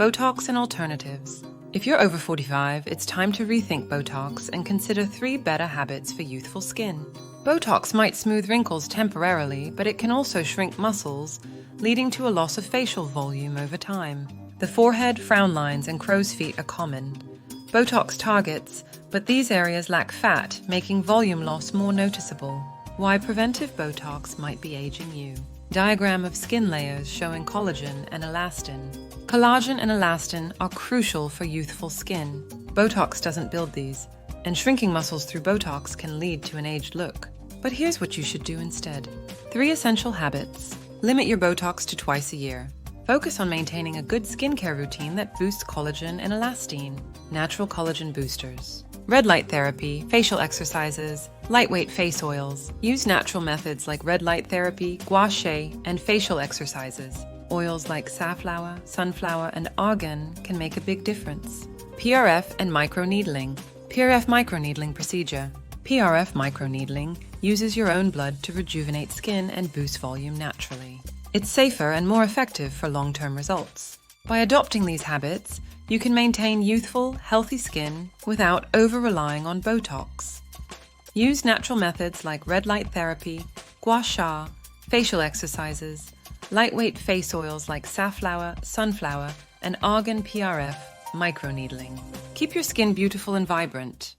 Botox and Alternatives. If you're over 45, it's time to rethink Botox and consider 3 better habits for youthful skin. Botox might smooth wrinkles temporarily, but it can also shrink muscles, leading to a loss of facial volume over time. The forehead, frown lines, and crow's feet are common. Botox targets, but these areas lack fat, making volume loss more noticeable. Why preventive Botox might be aging you. Diagram of skin layers showing collagen and elastin. Collagen and elastin are crucial for youthful skin. Botox doesn't build these, and shrinking muscles through Botox can lead to an aged look. But here's what you should do instead. 3 essential habits. Limit your Botox to twice a year. Focus on maintaining a good skincare routine that boosts collagen and elastin. Natural collagen boosters. Red light therapy, facial exercises, lightweight face oils. Use natural methods like red light therapy, gua sha, and facial exercises. Oils like safflower, sunflower, and argan can make a big difference. PRF and microneedling. PRF microneedling procedure. PRF microneedling uses your own blood to rejuvenate skin and boost volume naturally. It's safer and more effective for long-term results. By adopting these habits, you can maintain youthful, healthy skin without over-relying on Botox. Use natural methods like red light therapy, gua sha, facial exercises, lightweight face oils like safflower, sunflower, and argan PRF microneedling. Keep your skin beautiful and vibrant.